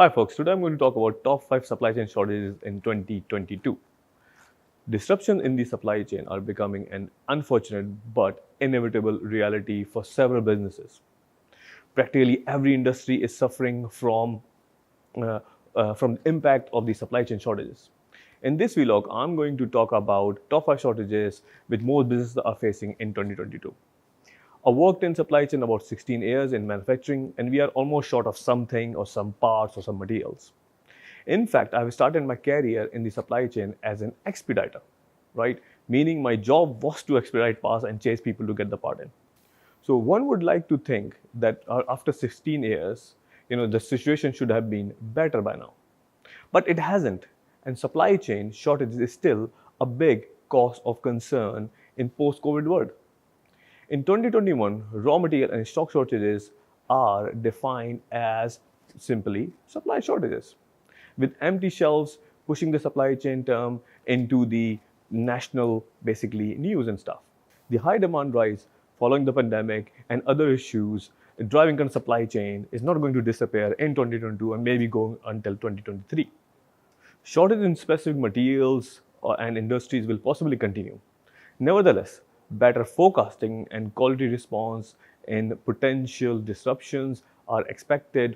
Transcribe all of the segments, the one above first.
Hi folks, today I'm going to talk about top 5 supply chain shortages in 2022. Disruptions in the supply chain are becoming an unfortunate but inevitable reality for several businesses. Practically every industry is suffering from the impact of the supply chain shortages. In this vlog, I'm going to talk about top 5 shortages which most businesses are facing in 2022. I worked in supply chain about 16 years in manufacturing, and we are almost short of something or some parts or some materials. In fact, I've started my career in the supply chain as an expediter, right? Meaning my job was to expedite parts and chase people to get the part in. So one would like to think that after 16 years, the situation should have been better by now. But it hasn't. And supply chain shortage is still a big cause of concern in post-COVID world. In 2021, raw material and stock shortages are defined as simply supply shortages, with empty shelves pushing the supply chain term into the national, basically, news and stuff. The high demand rise following the pandemic and other issues driving on supply chain is not going to disappear in 2022 and maybe go until 2023. Shortage in specific materials and industries will possibly continue. Nevertheless, better forecasting and quality response in potential disruptions are expected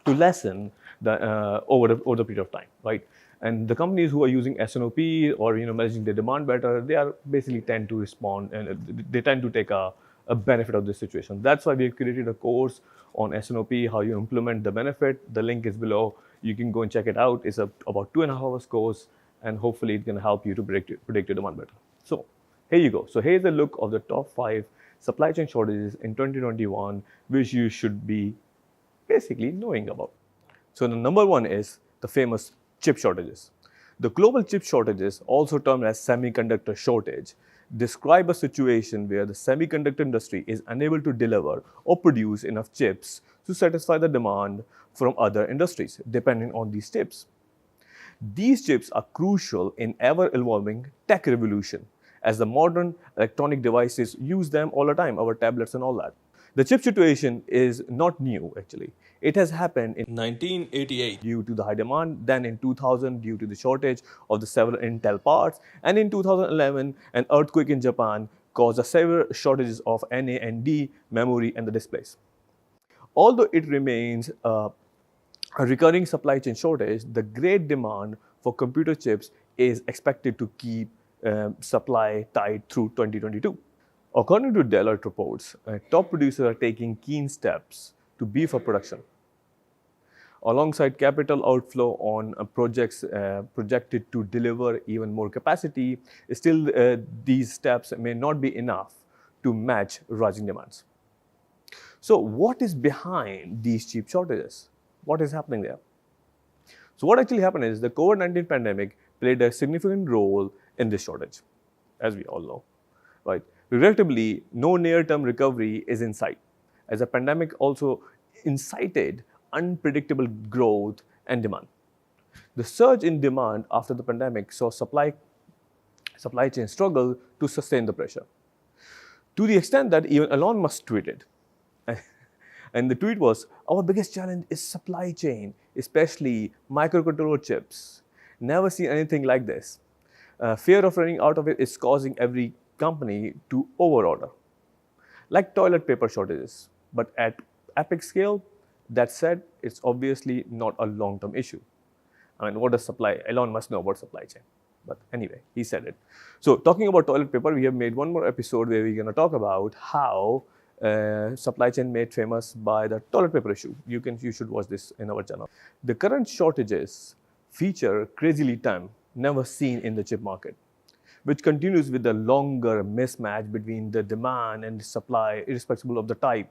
to lessen over the period of time, right? And the companies who are using SNOP or managing their demand better, they are basically tend to respond and they tend to take a benefit of this situation. That's why we have created a course on SNOP, how you implement the benefit. The link is below. You can go and check it out. It's about 2.5 hours course, and hopefully it can help you to predict your demand better. So here you go. So here's a look of the top 5 supply chain shortages in 2021, which you should be basically knowing about. So the number 1 is the famous chip shortages. The global chip shortages, also termed as semiconductor shortage, describe a situation where the semiconductor industry is unable to deliver or produce enough chips to satisfy the demand from other industries, depending on these chips. These chips are crucial in ever-evolving tech revolution, as the modern electronic devices use them all the time, our tablets and all that. The chip situation is not new, actually. It has happened in 1988 due to the high demand, then in 2000 due to the shortage of the several Intel parts, and in 2011, an earthquake in Japan caused several shortages of NA and D memory and the displays. Although it remains a recurring supply chain shortage, the great demand for computer chips is expected to keep supply tight through 2022. According to Deloitte reports, top producers are taking keen steps to beef up production. Alongside capital outflow on projects projected to deliver even more capacity, still these steps may not be enough to match rising demands. So what is behind these chip shortages? What is happening there? So what actually happened is the COVID-19 pandemic played a significant role in this shortage, as we all know, right? Regrettably, no near-term recovery is in sight, as the pandemic also incited unpredictable growth and demand. The surge in demand after the pandemic saw supply chain struggle to sustain the pressure, to the extent that even Elon Musk tweeted. And the tweet was, "Our biggest challenge is supply chain, especially microcontroller chips. Never seen anything like this. Fear of running out of it is causing every company to overorder." Like toilet paper shortages, but at epic scale. That said, it's obviously not a long-term issue. I mean, what does Elon Musk know about supply chain? But anyway, he said it. So talking about toilet paper, we have made one more episode where we're going to talk about how supply chain made famous by the toilet paper issue. You should watch this in our channel. The current shortages feature crazy lead time never seen in the chip market, which continues with the longer mismatch between the demand and the supply, irrespective of the type,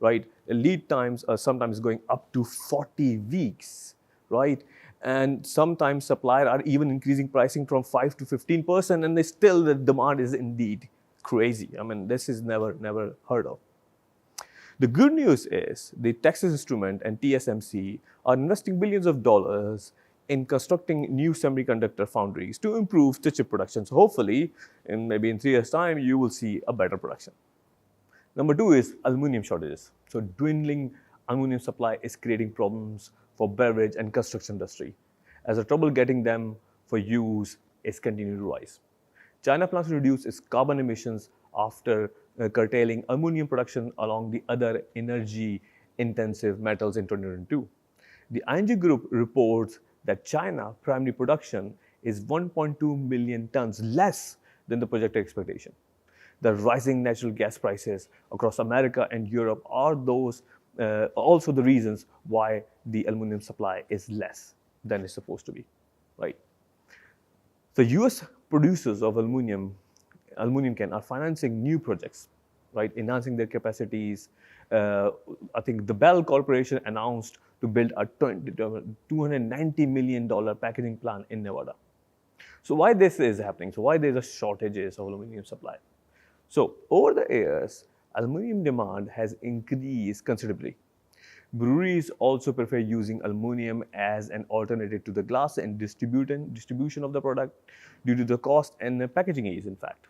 right? The lead times are sometimes going up to 40 weeks, right? And sometimes suppliers are even increasing pricing from 5 to 15%, and the demand is indeed crazy. I mean, this is never heard of. The good news is the Texas Instrument and TSMC are investing billions of dollars in constructing new semiconductor foundries to improve the chip production. So hopefully, maybe in 3 years' time, you will see a better production. Number 2 is aluminum shortages. So dwindling aluminum supply is creating problems for beverage and construction industry, as the trouble getting them for use is continuing to rise. China plans to reduce its carbon emissions after curtailing aluminum production along the other energy-intensive metals in 2022. The ING Group reports that China primary production is 1.2 million tons less than the projected expectation. The rising natural gas prices across America and Europe are also the reasons why the aluminum supply is less than it's supposed to be, right? The US producers of aluminum can are financing new projects, right, enhancing their capacities. I think the Bell Corporation announced to build a $290 million packaging plant in Nevada. So why this is happening? So why there's a shortages of aluminum supply? So over the years, aluminum demand has increased considerably. Breweries also prefer using aluminum as an alternative to the glass and distribution of the product due to the cost and the packaging ease, in fact.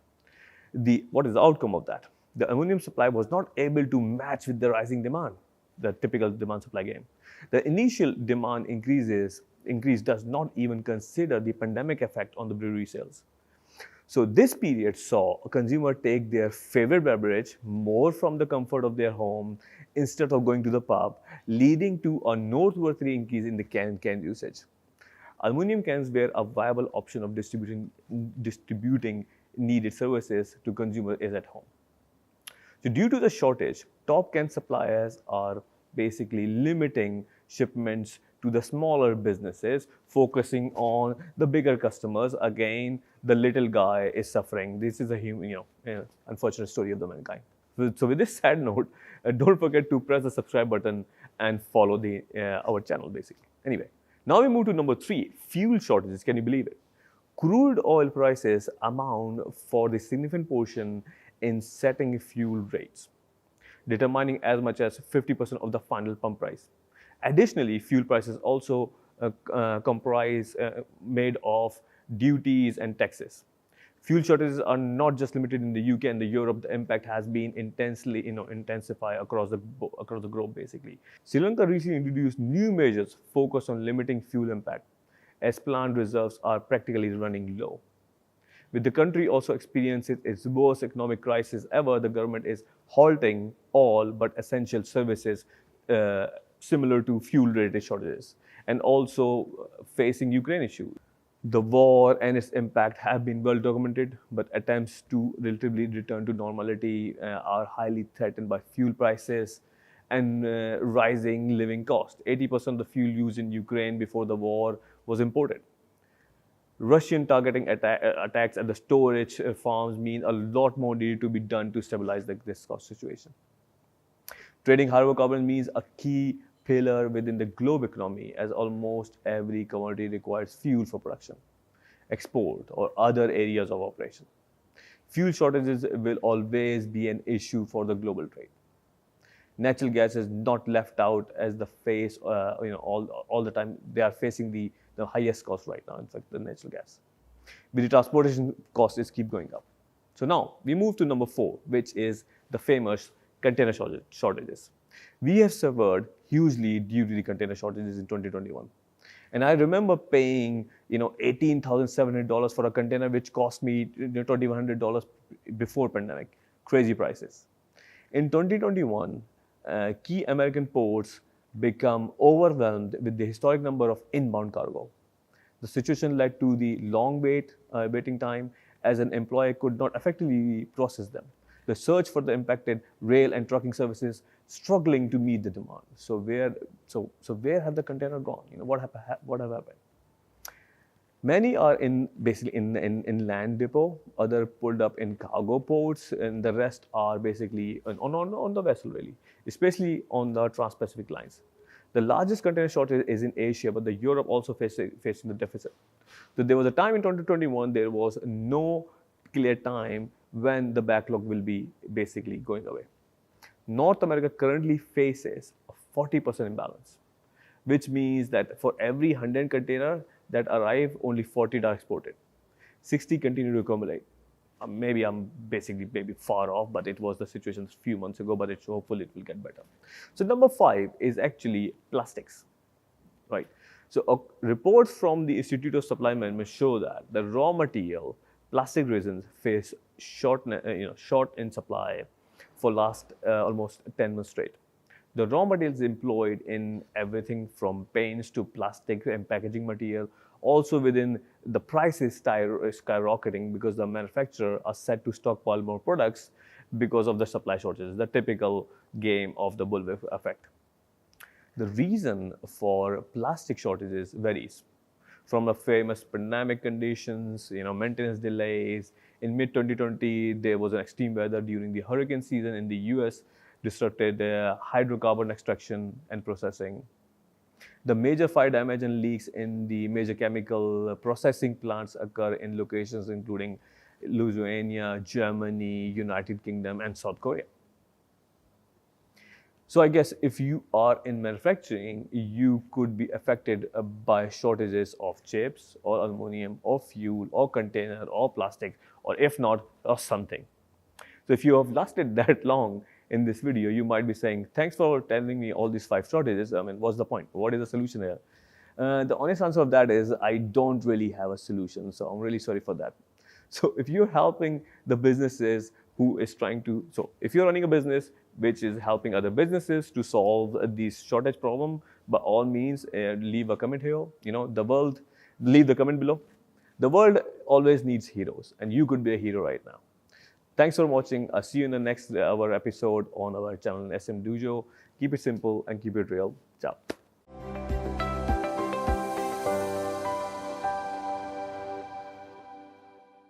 What is the outcome of that? The aluminum supply was not able to match with the rising demand, the typical demand-supply game. The initial demand increase does not even consider the pandemic effect on the brewery sales. So this period saw a consumer take their favorite beverage more from the comfort of their home instead of going to the pub, leading to a noteworthy increase in the can usage. Aluminum cans were a viable option of distributing needed services to consumers is at home. So due to the shortage, top can suppliers are basically limiting shipments to the smaller businesses, focusing on the bigger customers. Again, the little guy is suffering. This is a unfortunate story of the mankind. So with this sad note, don't forget to press the subscribe button and follow our channel, basically. Anyway, now we move to number 3, fuel shortages. Can you believe it? Crude oil prices amount for the significant portion in setting fuel rates, determining as much as 50% of the final pump price. Additionally, fuel prices also comprise made of duties and taxes. Fuel shortages are not just limited in the UK and Europe. The impact has been intensified across the globe, basically. Sri Lanka recently introduced new measures focused on limiting fuel impact, as plant reserves are practically running low. With the country also experiencing its worst economic crisis ever, the government is halting all but essential services similar to fuel-related shortages, and also facing Ukraine issue. The war and its impact have been well documented, but attempts to relatively return to normality are highly threatened by fuel prices and rising living costs. 80% of the fuel used in Ukraine before the war was imported. Russian targeting attacks at the storage farms mean a lot more needed to be done to stabilize this cost situation. Trading hydrocarbons means a key pillar within the global economy, as almost every commodity requires fuel for production, export, or other areas of operation. Fuel shortages will always be an issue for the global trade. Natural gas is not left out as the face, all the time. They are facing the highest cost right now, in fact, the natural gas. With the transportation costs keep going up. So now we move to number 4, which is the famous container shortages. We have suffered hugely due to the container shortages in 2021. And I remember paying, $18,700 for a container, which cost me $2,100 before pandemic. Crazy prices. In 2021, key American ports become overwhelmed with the historic number of inbound cargo. The situation led to the long waiting time, as an employer could not effectively process them. The search for the impacted rail and trucking services struggling to meet the demand. So where have the container gone? What have happened? Many are basically in land depot, other pulled up in cargo ports, and the rest are basically on the vessel, really, especially on the Trans-Pacific lines. The largest container shortage is in Asia, but the Europe also facing the deficit. So there was a time in 2021 there was no clear time when the backlog will be basically going away. North America currently faces a 40% imbalance, which means that for every 100 container that arrive, only 40 are exported. 60 continue to accumulate. Maybe I'm maybe far off, but it was the situation a few months ago, but hopefully it will get better. So number 5 is actually plastics. right? So reports from the Institute of Supply Management show that the raw material, plastic resins, face short in supply for last almost 10 months straight. The raw materials employed in everything from paints to plastic and packaging material, also within the price is skyrocketing because the manufacturer are set to stockpile more products because of the supply shortages, the typical game of the bullwhip effect. The reason for plastic shortages varies from the famous pandemic conditions, maintenance delays. In mid 2020, there was an extreme weather during the hurricane season in the US, disrupted hydrocarbon extraction and processing. The major fire damage and leaks in the major chemical processing plants occur in locations including Lithuania, Germany, United Kingdom, and South Korea. So I guess if you are in manufacturing, you could be affected by shortages of chips or aluminum or fuel or container or plastic, or if not, or something. So if you have lasted that long in this video, you might be saying, thanks for telling me all these 5 shortages. I mean, what's the point? What is the solution here? The honest answer of that is I don't really have a solution. So I'm really sorry for that. So if you're helping the businesses who is trying to, so if you're running a business which is helping other businesses to solve these shortage problem, by all means, leave a comment here. Leave the comment below. The world always needs heroes, and you could be a hero right now. Thanks for watching. I'll see you in the next episode on our channel SCMDOJO. Keep it simple and keep it real. Ciao.